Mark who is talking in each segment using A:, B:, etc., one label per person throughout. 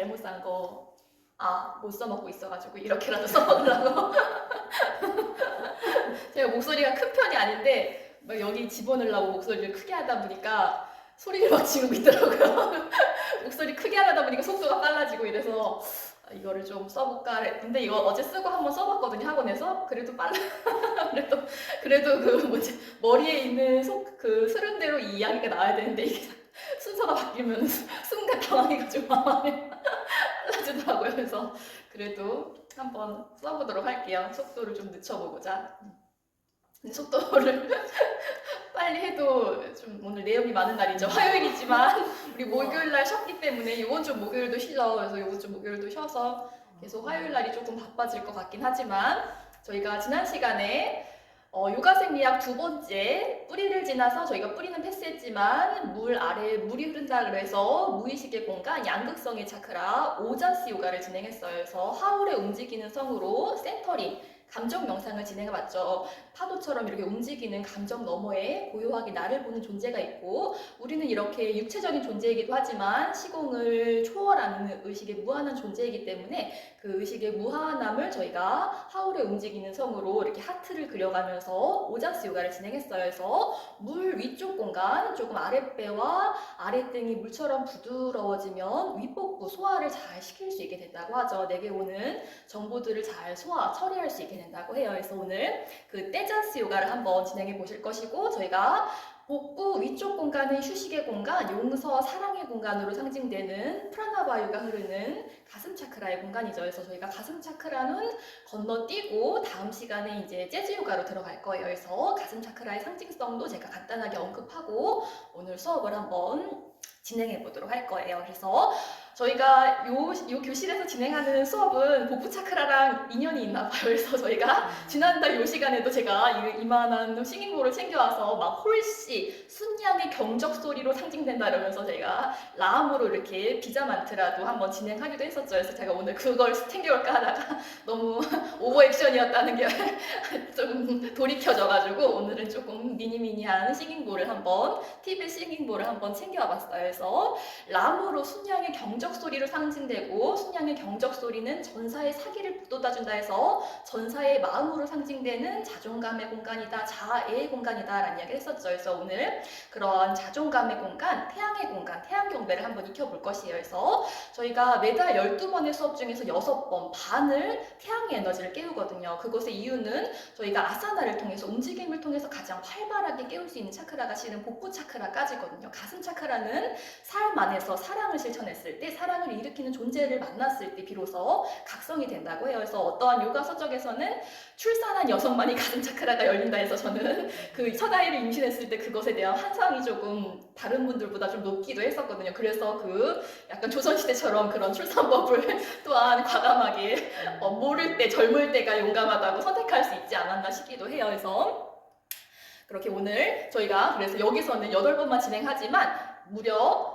A: 잘못 산 거 못 써먹고 있어가지고 이렇게라도 써먹으려고. 제가 목소리가 큰 편이 아닌데 막 여기 집어넣으려고 목소리를 크게 하다 보니까 소리를 막 지르고 있더라고요. 목소리 크게 하다 보니까 속도가 빨라지고 이래서 이거를 좀 써볼까 근데 이거 어제 쓰고 한번 써봤거든요, 학원에서. 그래도 빨라. 그래도 그 뭐지, 머리에 있는 그 흐름대로 이 이야기가 나와야 되는데 이게 순서가 바뀌면 순간 당황해가지고 마음이 빨라지더라고요. 그래서 그래도 한번 써보도록 할게요. 속도를 좀 늦춰보고자. 근데 속도를 빨리 해도 좀 오늘 내용이 많은 날이죠. 화요일이지만 우리 목요일날 쉬었기 때문에 이번 주 목요일도 쉬죠. 그래서 이번 주 목요일도 쉬어서 계속 화요일날이 조금 바빠질 것 같긴 하지만 저희가 지난 시간에 요가 생리학 두 번째 뿌리를 지나서 저희가 뿌리는 패스했지만 물 아래에 물이 흐른다 그래서 무의식의 공간 양극성의 차크라 오자스 요가를 진행했어요. 그래서 하울의 움직이는 성으로 센터링 감정 명상을 진행해봤죠. 파도처럼 이렇게 움직이는 감정 너머에 고요하게 나를 보는 존재가 있고 우리는 이렇게 육체적인 존재이기도 하지만 시공을 초월하는 의식의 무한한 존재이기 때문에 그 의식의 무한함을 저희가 하울의 움직이는 성으로 이렇게 하트를 그려가면서 오자스 요가를 진행했어요. 그래서 물 위쪽 공간, 조금 아랫배와 아랫등이 물처럼 부드러워지면 윗복부 소화를 잘 시킬 수 있게 된다고 하죠. 내게 오는 정보들을 잘 소화, 처리할 수 있게 된다고 해요. 그래서 오늘 그 떼자스 요가를 한번 진행해 보실 것이고 저희가 복부 위쪽 공간은 휴식의 공간, 용서, 사랑의 공간으로 상징되는 프라나바유가 흐르는 가슴 차크라의 공간이죠. 그래서 저희가 가슴 차크라는 건너뛰고 다음 시간에 이제 재즈 요가로 들어갈 거예요. 그래서 가슴 차크라의 상징성도 제가 간단하게 언급하고 오늘 수업을 한번 진행해 보도록 할 거예요. 그래서 저희가 요 교실에서 진행하는 수업은 복부 차크라랑 인연이 있나 봐요. 그래서 저희가 지난달 요 시간에도 제가 이만한 싱잉볼을 챙겨와서 막 홀씨, 순양의 경적 소리로 상징된다 이러면서 제가 라음으로 이렇게 비자 만트라도 한번 진행하기도 했었죠. 그래서 제가 오늘 그걸 챙겨올까 하다가 너무 오버 액션이었다는 게 좀 돌이켜져가지고 오늘은 조금 미니미니한 싱잉볼을 한번 티벳 싱잉볼을 한번 챙겨와 봤어요. 그래서 람으로 순양의 경적 소리로 상징되고 순양의 경적 소리는 전사의 사기를 북돋아준다 해서 전사의 마음으로 상징되는 자존감의 공간이다, 자아의 공간이다 라는 이야기를 했었죠. 그래서 오늘 그런 자존감의 공간, 태양의 공간, 태양 경배를 한번 익혀볼 것이에요. 그래서 저희가 매달 12번의 수업 중에서 6번 반을 태양의 에너지를 깨우거든요. 그것의 이유는 저희가 아사나를 통해서 움직임을 통해서 가장 활발하게 깨울 수 있는 차크라가 실은 복부 차크라까지거든요. 가슴 차크라는 삶 안에서 사랑을 실천했을 때, 사랑을 일으키는 존재를 만났을 때 비로소 각성이 된다고 해요. 그래서 어떠한 요가 서적에서는 출산한 여성만이 가슴 차크라가 열린다 해서 저는 그 첫 아이를 임신했을 때 그것에 대한 환상이 조금 다른 분들보다 좀 높기도 했었거든요. 그래서 그 약간 조선시대처럼 그런 출산법을 또한 과감하게 모를 때, 젊을 때가 용감하다고 선택할 수 있지 않았나 싶기도 해요. 그래서 그렇게 오늘 저희가 그래서 여기서는 8번만 진행하지만 무려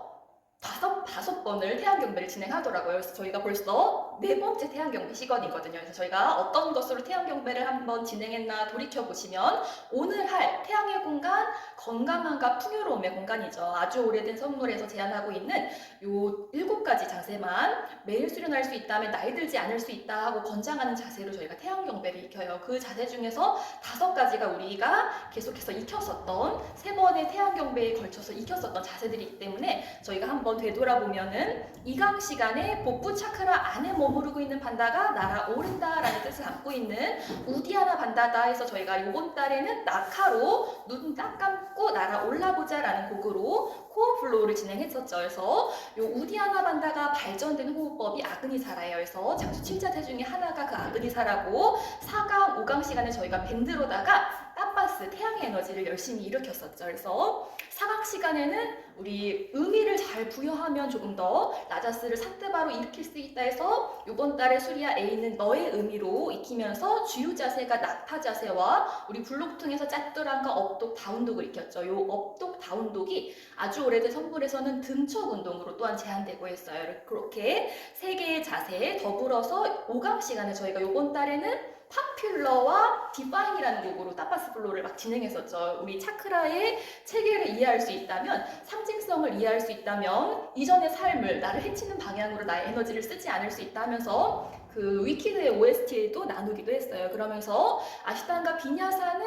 A: 5번을 태양경배를 진행하더라고요. 그래서 저희가 벌써 4번째 태양경배 시간이거든요. 그래서 저희가 어떤 것으로 태양경배를 한번 진행했나 돌이켜보시면 오늘 할 태양의 공간, 건강함과 풍요로움의 공간이죠. 아주 오래된 선물에서 제안하고 있는 요 7가지 자세만 매일 수련할 수 있다면 나이 들지 않을 수 있다 하고 권장하는 자세로 저희가 태양경배를 익혀요. 그 자세 중에서 5가지가 우리가 계속해서 익혔었던 3번의 태양경배에 걸쳐서 익혔었던 자세들이기 때문에 저희가 한번 되돌아보면은 이강 시간에 복부 차크라 안에 머무르고 있는 반다가 날아오른다라는 뜻을 담고 있는 우디아나 반다다 해서 저희가 이번 달에는 낙하로 눈 딱 감고 날아올라보자 라는 곡으로 코어 플로우를 진행했었죠. 그래서 이 우디아나 반다가 발전된 호흡법이 아그니사라예요. 그래서 장수 7자세 중에 하나가 그 아그니사라고 4강, 5강 시간에 저희가 밴드로다가 따빠스, 태양의 에너지를 열심히 일으켰었죠. 그래서 4강 시간에는 우리 의미를 잘 부여하면 조금 더 라자스를 사뜨바로 일으킬 수 있다 해서 이번 달에 수리아 A는 너의 의미로 익히면서 주요 자세가 낙타 자세와 우리 블록퉁에서 짭뚜랑과 업독 다운독을 익혔죠. 이 업독 다운독이 아주 오래된 선불에서는 등척 운동으로 또한 제한되고 있어요. 그렇게 3개의 자세 더불어서 5강 시간에 저희가 이번 달에는 스카퓰러와 디파인이라는 곡으로 타파스 플로우를 막 진행했었죠. 우리 차크라의 체계를 이해할 수 있다면, 상징성을 이해할 수 있다면 이전의 삶을 나를 해치는 방향으로 나의 에너지를 쓰지 않을 수 있다 하면서 그 위키드의 OST에도 나누기도 했어요. 그러면서 아시탄과 비냐사는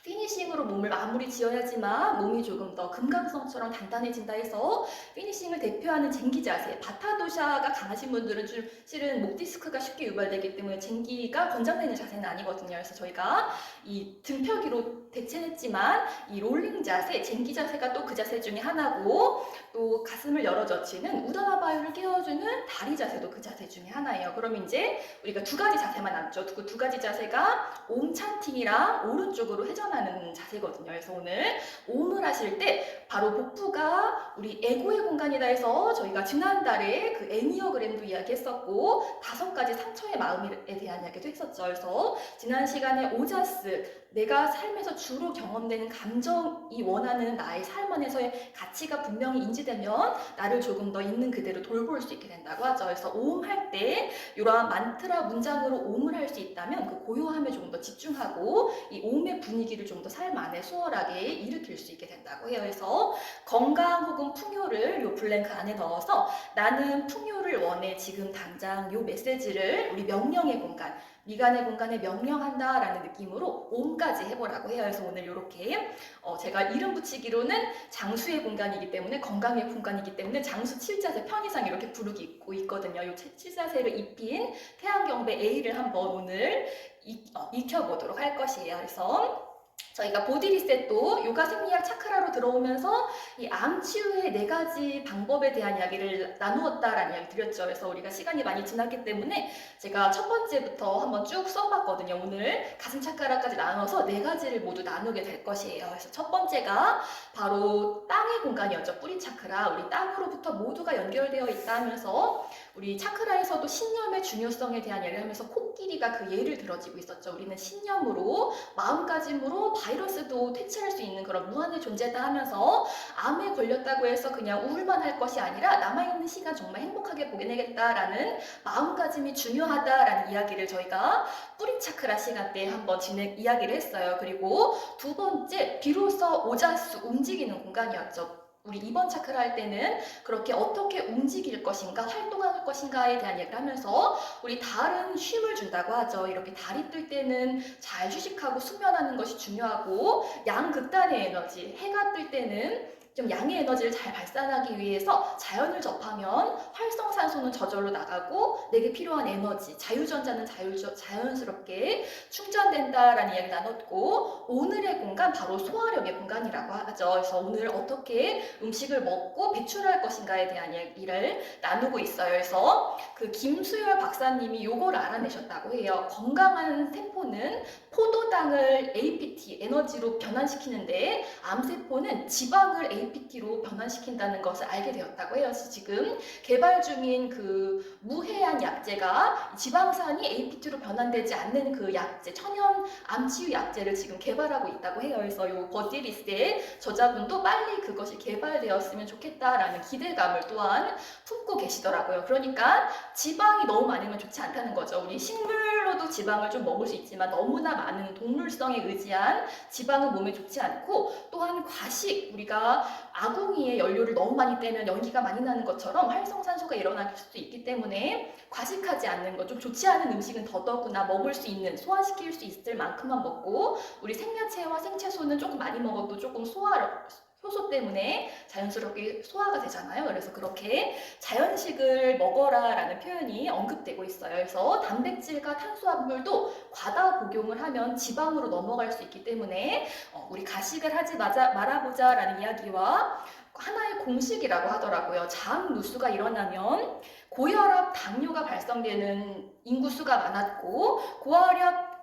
A: 피니싱으로 몸을 마무리 지어야지만 몸이 조금 더 금강성처럼 단단해진다 해서 피니싱을 대표하는 쟁기 자세, 바타도샤가 강하신 분들은 좀 실은 목 디스크가 쉽게 유발되기 때문에 쟁기가 권장되는 자세는 아니거든요. 그래서 저희가 이 등펴기로 대체했지만 이 롤링 자세, 쟁기 자세가 또 그 자세 중에 하나고, 또 가슴을 열어 젖히는 우다나바요를 깨워주는 다리 자세도 그 자세 중에 하나예요. 그럼 이제 우리가 두 가지 자세만 남죠. 그 두 가지 자세가 옴 찬팅이랑 오른쪽으로 회전하는 자세거든요. 그래서 오늘 옴을 하실 때 바로 복부가 우리 에고의 공간이다 해서 저희가 지난달에 그 애니어그램도 이야기했었고 5가지 상처의 마음에 대한 이야기도 했었죠. 그래서 지난 시간에 오자스, 내가 삶에서 주로 경험되는 감정이 원하는 나의 삶 안에서의 가치가 분명히 인지되면 나를 조금 더 있는 그대로 돌볼 수 있게 된다고 하죠. 그래서 오음 할 때 이러한 만트라 문장으로 오음을 할 수 있다면 그 고요함에 조금 더 집중하고 이 오음의 분위기를 좀 더 삶 안에 수월하게 일으킬 수 있게 된다고 해요. 그래서 건강 혹은 풍요를 요 블랭크 안에 넣어서 나는 풍요를 원해, 지금 당장 요 메시지를 우리 명령의 공간, 미간의 공간에 명령한다라는 느낌으로 옴까지 해보라고 해요. 그래서 오늘 이렇게 제가 이름 붙이기로는 장수의 공간이기 때문에, 건강의 공간이기 때문에 장수 7자세 편의상 이렇게 부르고 있거든요. 이 7자세를 입힌 태양경배 A를 한번 오늘 익혀보도록 할 것이에요. 그래서 저희가 보디 리셋도 요가 생리학 차크라로 들어오면서 이 암 치유의 4가지 방법에 대한 이야기를 나누었다라는 이야기 드렸죠. 그래서 우리가 시간이 많이 지났기 때문에 제가 첫 번째부터 한번 쭉 써봤거든요. 오늘 가슴 차크라까지 나눠서 4가지를 모두 나누게 될 것이에요. 그래서 첫 번째가 바로 땅의 공간이었죠. 뿌리 차크라. 우리 땅으로부터 모두가 연결되어 있다 하면서 우리 차크라에서도 신념의 중요성에 대한 이야기를 하면서 코끼리가 그 예를 들어지고 있었죠. 우리는 신념으로, 마음가짐으로 바이러스도 퇴치할 수 있는 그런 무한의 존재다 하면서 암에 걸렸다고 해서 그냥 우울만 할 것이 아니라 남아있는 시간 정말 행복하게 보내겠다라는 마음가짐이 중요하다라는 이야기를 저희가 뿌리 차크라 시간 때 한번 이야기를 했어요. 그리고 두 번째, 비로소 오자수, 움직이는 공간이었죠. 우리 2번 차크라 할 때는 그렇게 어떻게 움직일 것인가, 활동할 것인가에 대한 얘기를 하면서 우리 다른 쉼을 준다고 하죠. 이렇게 다리 뜰 때는 잘 휴식하고 수면하는 것이 중요하고, 양극단의 에너지, 해가 뜰 때는 좀 양의 에너지를 잘 발산하기 위해서 자연을 접하면 활성산소는 저절로 나가고 내게 필요한 에너지, 자유전자는 자연스럽게 충전된다라는 이야기를 나눴고, 오늘의 공간 바로 소화력의 공간이라고 하죠. 그래서 오늘 어떻게 음식을 먹고 배출할 것인가에 대한 이야기를 나누고 있어요. 그래서 그 김수열 박사님이 요걸 알아내셨다고 해요. 건강한 세포는 포도당을 APT, 에너지로 변환시키는데 암세포는 지방을 APT로 변환시킨다는 것을 알게 되었다고 해요. 그래서 지금 개발 중인 그 무해한 약제가 지방산이 APT로 변환되지 않는 그 약제, 천연 암치유 약제를 지금 개발하고 있다고 해요. 그래서 요 버디리스의 저자분도 빨리 그것이 개발되었으면 좋겠다라는 기대감을 또한 품고 계시더라고요. 그러니까 지방이 너무 많으면 좋지 않다는 거죠. 우리 식물로도 지방을 좀 먹을 수 있지만 너무나 많은 동물성에 의지한 지방은 몸에 좋지 않고, 또한 과식, 우리가 아궁이에 연료를 너무 많이 떼면 연기가 많이 나는 것처럼 활성산소가 일어날 수도 있기 때문에 과식하지 않는 것, 좀 좋지 않은 음식은 더더구나 먹을 수 있는, 소화시킬 수 있을 만큼만 먹고, 우리 생야채와 생채소는 조금 많이 먹어도 조금 효소 때문에 자연스럽게 소화가 되잖아요. 그래서 그렇게 자연식을 먹어라 라는 표현이 언급되고 있어요. 그래서 단백질과 탄수화물도 과다 복용을 하면 지방으로 넘어갈 수 있기 때문에 우리 가식을 하지 말아보자 라는 이야기와 하나의 공식이라고 하더라고요. 장 누수가 일어나면 고혈압, 당뇨가 발생되는 인구수가 많았고,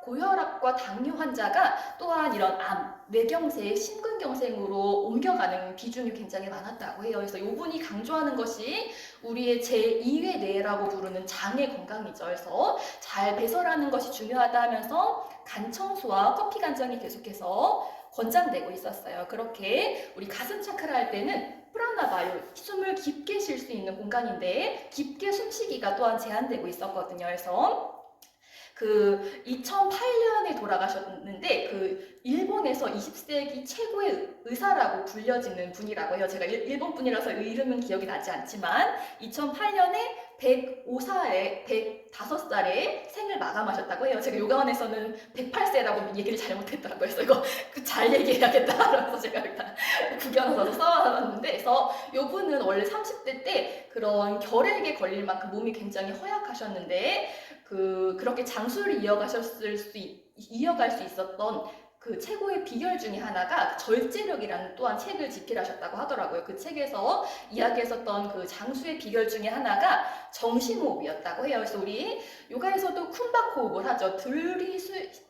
A: 고혈압과 당뇨 환자가 또한 이런 암, 뇌경색, 심근경색으로 옮겨가는 비중이 굉장히 많았다고 해요. 그래서 이분이 강조하는 것이 우리의 제2의 뇌라고 부르는 장의 건강이죠. 그래서 잘 배설하는 것이 중요하다 하면서 간 청소와 커피 간장이 계속해서 권장되고 있었어요. 그렇게 우리 가슴 차크라 할 때는 프라나바요, 숨을 깊게 쉴 수 있는 공간인데 깊게 숨쉬기가 또한 제한되고 있었거든요. 그래서 그 2008년에 돌아가셨는데 그 일본에서 20세기 최고의 의사라고 불려지는 분이라고 해요. 제가 일본 분이라서 이름은 기억이 나지 않지만 2008년에 105살에 105살에 생을 마감하셨다고 해요. 제가 요가원에서는 108세라고 얘기를 잘못했더라고요. 그래서 이거 잘 얘기해야겠다. 그래서 제가 일단 구경 와서 써왔는데, 그래서 요분은 원래 30대 때 그런 결핵에 걸릴 만큼 몸이 굉장히 허약하셨는데 그렇게 장수를 이어갈 수 있었던 그 최고의 비결 중에 하나가 절제력이라는 또한 책을 집필하셨다고 하더라고요. 그 책에서 이야기했었던 그 장수의 비결 중에 하나가 정심호흡이었다고 해요. 그래서 우리 요가에서도 쿤박 호흡을 하죠.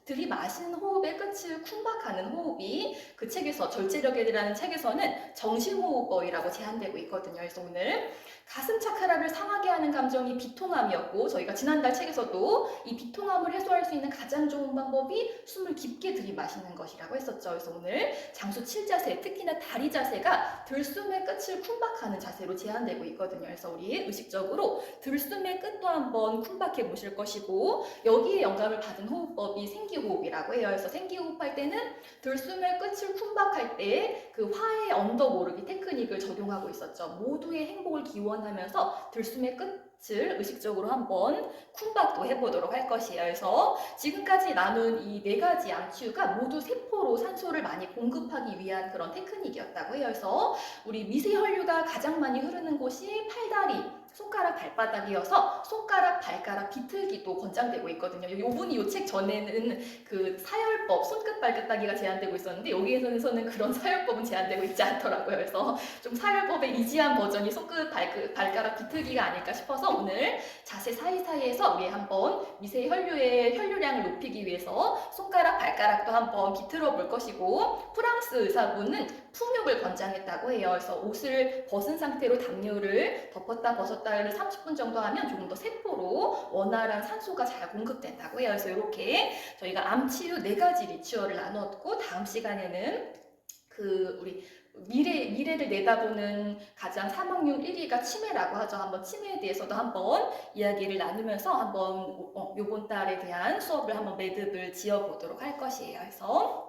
A: 들이마시는 호흡의 끝을 쿤박하는 호흡이 그 책에서 절제력이라는 책에서는 정심호흡법이라고 제한되고 있거든요. 그래서 오늘 가슴 차크라를 상하게 하는 감정이 비통함이었고, 저희가 지난달 책에서도 이 비통함을 해소할 수 있는 가장 좋은 방법이 숨을 깊게 들이마시는 것이라고 했었죠. 그래서 오늘 장수 7자세, 특히나 다리 자세가 들숨의 끝을 쿤박하는 자세로 제한되고 있거든요. 그래서 우리 의식적으로 들숨의 끝도 한번 쿤박해 보실 것이고, 여기에 영감을 받은 호흡법이 생기호흡이라고 해요. 그래서 생기호흡할 때는 들숨의 끝을 쿤박할 때 그 화의 언더 모르기 테크닉을 적용하고 있었죠. 모두의 행복을 기원하면서 들숨의 끝을 의식적으로 한번 쿤박도 해보도록 할 것이에요. 그래서 지금까지 나눈 이 4가지 양치유가 모두 세포로 산소를 많이 공급하기 위한 그런 테크닉이었다고 해요. 그래서 우리 미세혈류가 가장 많이 흐르는 곳이 팔다리, 손가락, 발바닥이어서 손가락, 발가락 비틀기도 권장되고 있거든요. 요분이 요 책 전에는 그 사열법, 손끝 발끝따기가 제한되고 있었는데 여기에서는 그런 사열법은 제한되고 있지 않더라고요. 그래서 좀 사열법의 이지한 버전이 손끝, 발가락 비틀기가 아닐까 싶어서 오늘 자세 사이사이에서 우리 한번 미세 혈류의 혈류량을 높이기 위해서 손가락, 발가락도 한번 비틀어 볼 것이고, 프랑스 의사분은 풍욕을 권장했다고 해요. 그래서 옷을 벗은 상태로 담요를 덮었다 벗었다를 30분 정도 하면 조금 더 세포로 원활한 산소가 잘 공급된다고 해요. 그래서 이렇게 저희가 암치유 4가지 리추얼을 나눴고, 다음 시간에는 그 우리 미래를 내다보는 가장 사망률 1위가 치매라고 하죠. 한번 치매에 대해서도 한번 이야기를 나누면서 한번 요번 달에 대한 수업을 한번 매듭을 지어보도록 할 것이에요. 그래서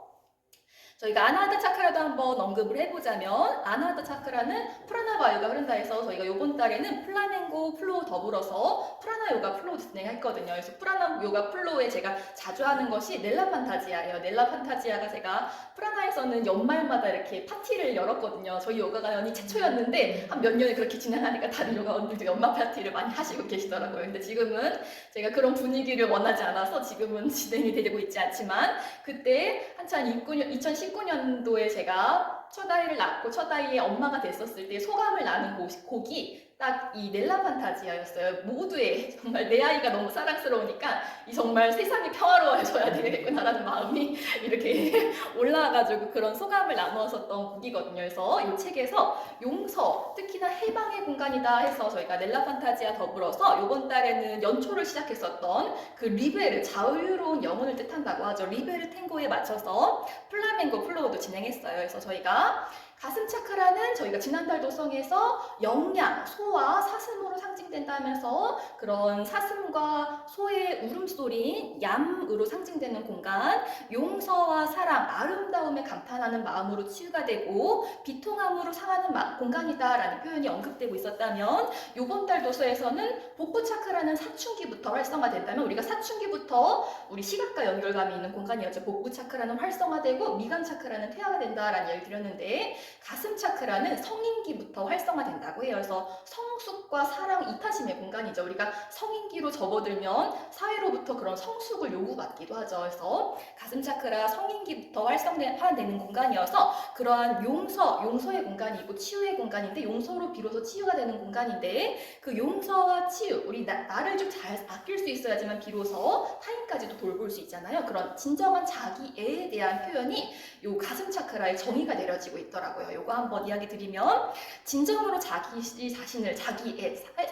A: 저희가 아나하타 차크라도 한번 언급을 해보자면, 아나하타 차크라는 프라나 요가 흐른다 해서 저희가 이번 달에는 플라멩고 플로우 더불어서 프라나 요가 플로우 진행했거든요. 그래서 프라나 요가 플로우에 제가 자주 하는 것이 넬라 판타지아예요. 넬라 판타지아가 제가 프라나에서는 연말마다 이렇게 파티를 열었거든요. 저희 요가관이 최초였는데 한 몇 년을 그렇게 진행하니까 다른 요가원들도 연말 파티를 많이 하시고 계시더라고요. 근데 지금은 제가 그런 분위기를 원하지 않아서 지금은 진행이 되고 있지 않지만, 그때 한참 2019년도에 제가 첫 아이를 낳고 첫 아이의 엄마가 됐었을 때 소감을 나눈 곡이 딱 이 넬라 판타지아였어요. 모두의 정말 내 아이가 너무 사랑스러우니까 이 정말 세상이 평화로워져야 되겠구나라는 마음이 이렇게 올라와가지고 그런 소감을 나누었었던 곡이거든요. 그래서 이 책에서 용서, 특히나 해방의 공간이다 해서 저희가 넬라 판타지아 더불어서 이번 달에는 연초를 시작했었던 그 리베르, 자유로운 영혼을 뜻한다고 하죠. 리베르 탱고에 맞춰서 플라멩고 플로우도 진행했어요. 그래서 저희가 가슴 차크라는 저희가 지난달 도성에서 영양, 소와 사슴으로 상징된다면서 그런 사슴과 소의 울음소리인 얌으로 상징되는 공간, 용서와 사랑, 아름다움에 감탄하는 마음으로 치유가 되고 비통함으로 상하는 공간이다라는 표현이 언급되고 있었다면, 이번 달 도서에서는 복부 차크라는 사춘기부터 활성화된다면, 우리가 사춘기부터 우리 시각과 연결감이 있는 공간이었죠. 복부 차크라는 활성화되고 미간 차크라는 퇴화가 된다라는 이야기를 드렸는데, 가슴 차크라는 성인기부터 활성화된다고 해요. 그래서 성숙과 사랑, 이타심의 공간이죠. 우리가 성인기로 접어들면 사회로부터 그런 성숙을 요구받기도 하죠. 그래서 가슴 차크라 성인기부터 활성화되는 공간이어서 그러한 용서의 공간이고 치유의 공간인데, 용서로 비로소 치유가 되는 공간인데, 그 용서와 치유, 우리 나를 좀 잘 아낄 수 있어야지만 비로소 타인까지도 돌볼 수 있잖아요. 그런 진정한 자기애에 대한 표현이 요 가슴 차크라의 정의가 내려지고 있더라고요. 요거 한번 이야기 드리면, 진정으로 자기 자신을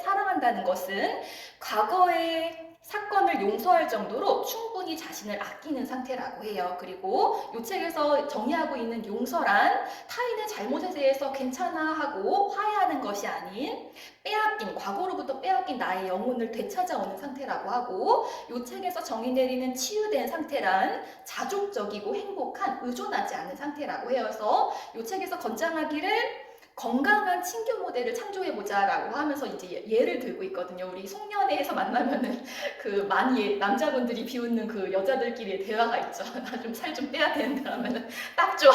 A: 사랑한다는 것은 과거의 사건을 용서할 정도로 충분히 충분히 자신을 아끼는 상태라고 해요. 그리고 이 책에서 정의하고 있는 용서란 타인의 잘못에 대해서 괜찮아 하고 화해하는 것이 아닌 빼앗긴, 과거로부터 빼앗긴 나의 영혼을 되찾아오는 상태라고 하고, 이 책에서 정의 내리는 치유된 상태란 자족적이고 행복한, 의존하지 않는 상태라고 해요. 그래서 이 책에서 권장하기를 건강한 친교 모델을 창조해보자 라고 하면서 이제 예를 들고 있거든요. 우리 송년회에서 만나면은 그 많이 남자분들이 비웃는 그 여자들끼리의 대화가 있죠. 나 좀 살 좀 빼야 되는데 하면은 딱 좋아.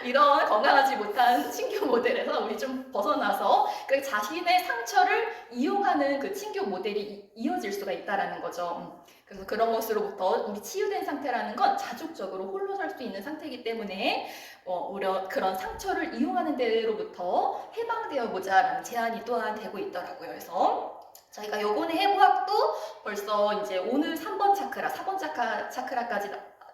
A: 이런 건강하지 못한 친교 모델에서 우리 좀 벗어나서 그 자신의 상처를 이용하는 그 친교 모델이 이어질 수가 있다라는 거죠. 그래서 그런 것으로부터 우리 치유된 상태라는 건 자족적으로 홀로 설 수 있는 상태이기 때문에 오히려 그런 상처를 이용하는 데로부터 해방되어 보자라는 제안이 또한 되고 있더라고요. 그래서 저희가 요번에 해부학도 벌써 이제 오늘 3번 차크라, 4번 차크라까지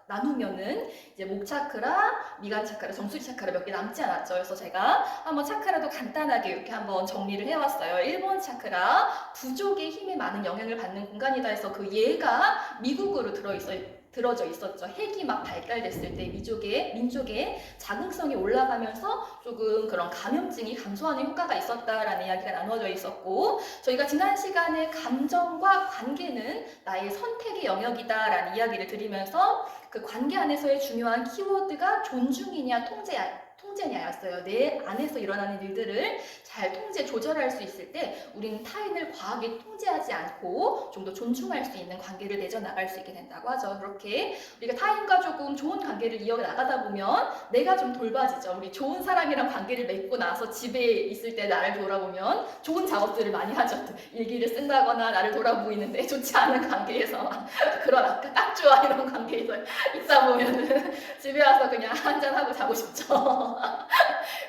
A: 나누면은 이제 목 차크라, 미간 차크라, 정수리 차크라 몇 개 남지 않았죠. 그래서 제가 한번 차크라도 간단하게 이렇게 한번 정리를 해왔어요. 1번 차크라, 부족의 힘에 많은 영향을 받는 공간이다 해서 그 예가 미국으로 들어져 있었죠. 핵이 막 발달됐을 때 민족의 자긍성이 올라가면서 조금 그런 감염증이 감소하는 효과가 있었다라는 이야기가 나눠져 있었고, 저희가 지난 시간에 감정과 관계는 나의 선택의 영역이다라는 이야기를 드리면서 그 관계 안에서의 중요한 키워드가 존중이냐 통제냐였어요. 내 안에서 일어나는 일들을 잘 통제, 조절할 수 있을 때 우리는 타인을 과하게 통제하지 않고 좀 더 존중할 수 있는 관계를 맺어나갈 수 있게 된다고 하죠. 그렇게 우리가 타인과 조금 좋은 관계를 이어나가다 보면 내가 좀 돌봐지죠. 우리 좋은 사람이랑 관계를 맺고 나서 집에 있을 때 나를 돌아보면 좋은 작업들을 많이 하죠. 일기를 쓴다거나 나를 돌아보고 있는데 좋지 않은 관계에서 그런 아까 딱 좋아 이런 관계에서 있다 보면은 집에 와서 그냥 한잔하고 자고 싶죠.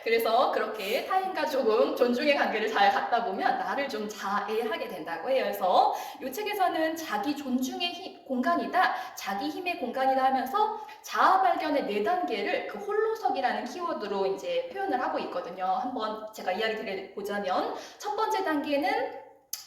A: 그래서 그렇게 타인과 조금 존중의 관계를 잘 갖다 보면 나를 좀 자애하게 된다고 해요. 그래서 이 책에서는 자기 존중의 공간이다, 자기 힘의 공간이다 하면서 자아 발견의 4단계를 그 홀로서기라는 키워드로 이제 표현을 하고 있거든요. 한번 제가 이야기 드려보자면 첫 번째 단계는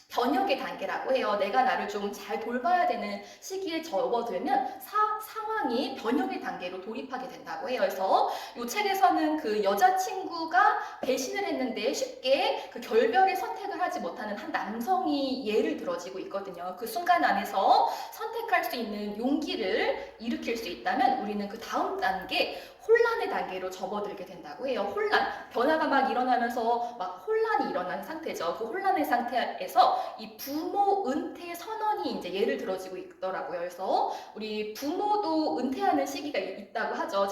A: 변혁의 단계라고 해요. 내가 나를 좀 잘 돌봐야 되는 시기에 접어들면 상황이 변혁의 단계로 돌입하게 된다고 해요. 그래서 이 책에서는 그 여자친구가 배신을 했는데 쉽게 그 결별의 선택을 하지 못하는 한 남성이 예를 들어지고 있거든요. 그 순간 안에서 선택할 수 있는 용기를 일으킬 수 있다면 우리는 그 다음 단계 혼란의 단계로 접어들게 된다고 해요. 혼란, 변화가 막 일어나면서 막 혼란이 일어난 상태죠. 그 혼란의 상태에서 이 부모 은퇴 선언이 이제 예를 들어지고 있더라고요. 그래서 우리 부모도 은퇴하는 시기가 있다고 하죠.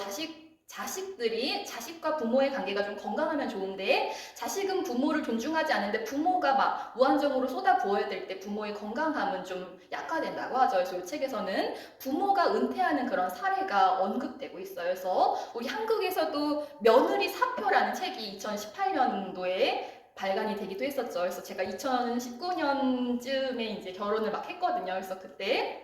A: 자식들이 자식과 부모의 관계가 좀 건강하면 좋은데 자식은 부모를 존중하지 않는데 부모가 막 무한정으로 쏟아부어야 될 때 부모의 건강함은 좀 약화된다고 하죠. 그래서 이 책에서는 부모가 은퇴하는 그런 사례가 언급되고 있어요. 그래서 우리 한국에서도 며느리 사표라는 책이 2018년도에 발간이 되기도 했었죠. 그래서 제가 2019년쯤에 이제 결혼을 막 했거든요. 그래서 그때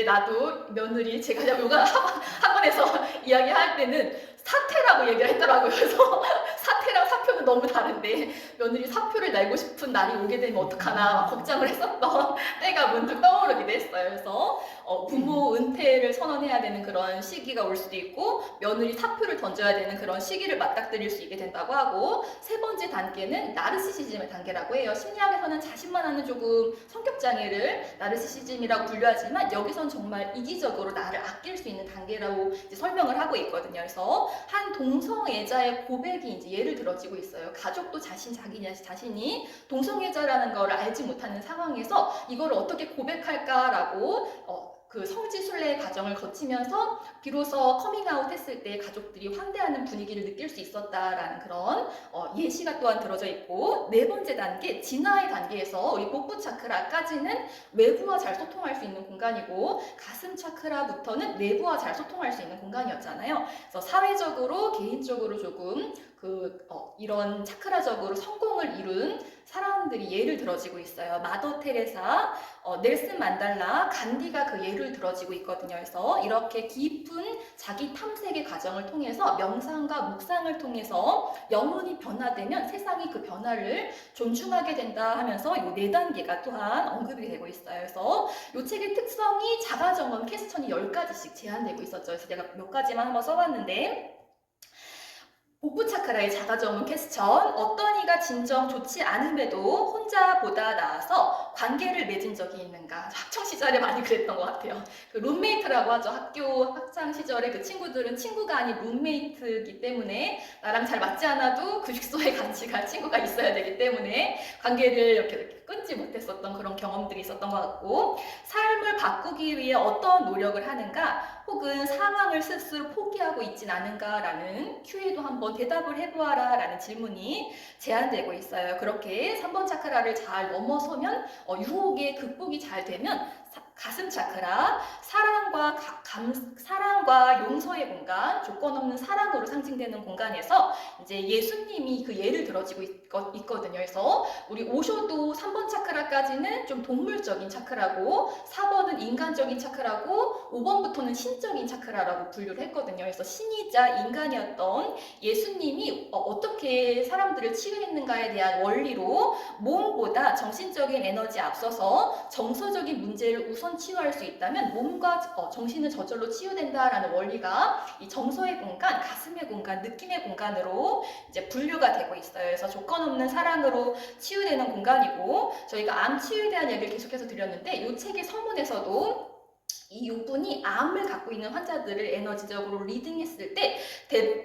A: 나도 며느리 제가 요가 학원에서 이야기할 때는 사퇴라고 얘기를 했더라고요. 그래서 사퇴랑 사표는 너무 다른데 며느리 사표를 내고 싶은 날이 오게 되면 어떡하나 막 걱정을 했었던 때가 문득 떠오르기도 했어요. 그래서 부모 은퇴를 선언해야 되는 그런 시기가 올 수도 있고 며느리 사표를 던져야 되는 그런 시기를 맞닥뜨릴 수 있게 된다고 하고, 세 번째 단계는 나르시시즘의 단계라고 해요. 심리학에서는 자신만하는 조금 성격장애를 나르시시즘이라고 분류하지만 여기선 정말 이기적으로 나를 아낄 수 있는 단계라고 이제 설명을 하고 있거든요. 그래서 한 동성애자의 고백이 이제 예를 들어지고 있어요. 가족도 자신이 동성애자라는 걸 알지 못하는 상황에서 이걸 어떻게 고백할까라고 그 성지순례의 과정을 거치면서 비로소 커밍아웃 했을 때 가족들이 환대하는 분위기를 느낄 수 있었다라는 그런 예시가 또한 들어져 있고, 네 번째 단계 진화의 단계에서 우리 복부 차크라까지는 외부와 잘 소통할 수 있는 공간이고 가슴 차크라부터는 내부와 잘 소통할 수 있는 공간이었잖아요. 그래서 사회적으로 개인적으로 조금 이런 차크라적으로 성공을 이룬 사람들이 예를 들어지고 있어요. 마더 테레사, 넬슨 만달라, 간디가 그 예를 들어지고 있거든요. 그래서 이렇게 깊은 자기 탐색의 과정을 통해서 명상과 묵상을 통해서 영혼이 변화되면 세상이 그 변화를 존중하게 된다 하면서 이 네 단계가 또한 언급이 되고 있어요. 그래서 이 책의 특성이 자가점검 퀘스천이 10가지씩 제한되고 있었죠. 그래서 내가 몇 가지만 한번 써봤는데, 복부 차크라의 자가점검 퀘스천. 어떤 이가 진정 좋지 않음에도 혼자보다 나아서 관계를 맺은 적이 있는가. 학창 시절에 많이 그랬던 것 같아요. 그 룸메이트라고 하죠. 학교 학창 시절에 그 친구들은 친구가 아닌 룸메이트이기 때문에 나랑 잘 맞지 않아도 그 숙소에 같이 갈 친구가 있어야 되기 때문에 관계를 이렇게 끊지 못했었던 그런 경험들이 있었던 것 같고, 삶을 바꾸기 위해 어떤 노력을 하는가, 혹은 상황을 스스로 포기하고 있진 않은가라는 큐에도 한번 대답을 해보아라 라는 질문이 제한되고 있어요. 그렇게 3번 차크라를 잘 넘어서면 유혹의 극복이 잘 되면 가슴 차크라, 사랑과 용서의 공간, 조건 없는 사랑으로 상징되는 공간에서 이제 예수님이 그 예를 들어지고 있거든요. 그래서 우리 오쇼도 3번 차크라까지는 좀 동물적인 차크라고, 4번은 인간적인 차크라고, 5번부터는 신적인 차크라라고 분류를 했거든요. 그래서 신이자 인간이었던 예수님이 어떻게 사람들을 치유했는가에 대한 원리로 몸보다 정신적인 에너지에 앞서서 정서적인 문제를 우선 치유할 수 있다면 몸과 정신은 저절로 치유된다라는 원리가 이 정서의 공간, 가슴의 공간, 느낌의 공간으로 이제 분류가 되고 있어요. 그래서 조건 없는 사랑으로 치유되는 공간이고, 저희가 암 치유에 대한 얘기를 계속해서 드렸는데 이 책의 서문에서도 이 요분이 암을 갖고 있는 환자들을 에너지적으로 리딩했을 때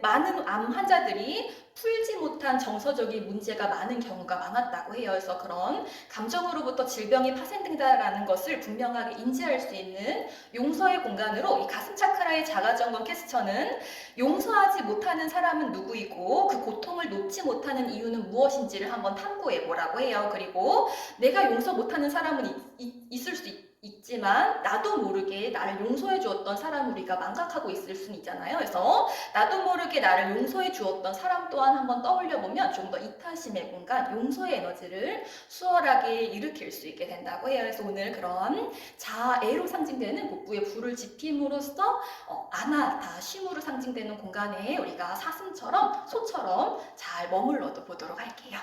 A: 많은 암 환자들이 풀지 못한 정서적인 문제가 많은 경우가 많았다고 해요. 그래서 그런 감정으로부터 질병이 파생된다라는 것을 분명하게 인지할 수 있는 용서의 공간으로 이 가슴 차크라의 자가점검 퀘스천은 용서하지 못하는 사람은 누구이고 그 고통을 놓지 못하는 이유는 무엇인지를 한번 탐구해 보라고 해요. 그리고 내가 용서 못하는 사람은 있을 수 있지만 나도 모르게 나를 용서해 주었던 사람을 우리가 망각하고 있을 수는 있잖아요. 그래서 나도 모르게 나를 용서해 주었던 사람 또한 한번 떠올려 보면 좀 더 이타심의 공간, 용서의 에너지를 수월하게 일으킬 수 있게 된다고 해요. 그래서 오늘 그런 자애로 상징되는 복부의 불을 지핌으로써 아나타, 쉼으로 상징되는 공간에 우리가 사슴처럼 소처럼 잘 머물러도 보도록 할게요.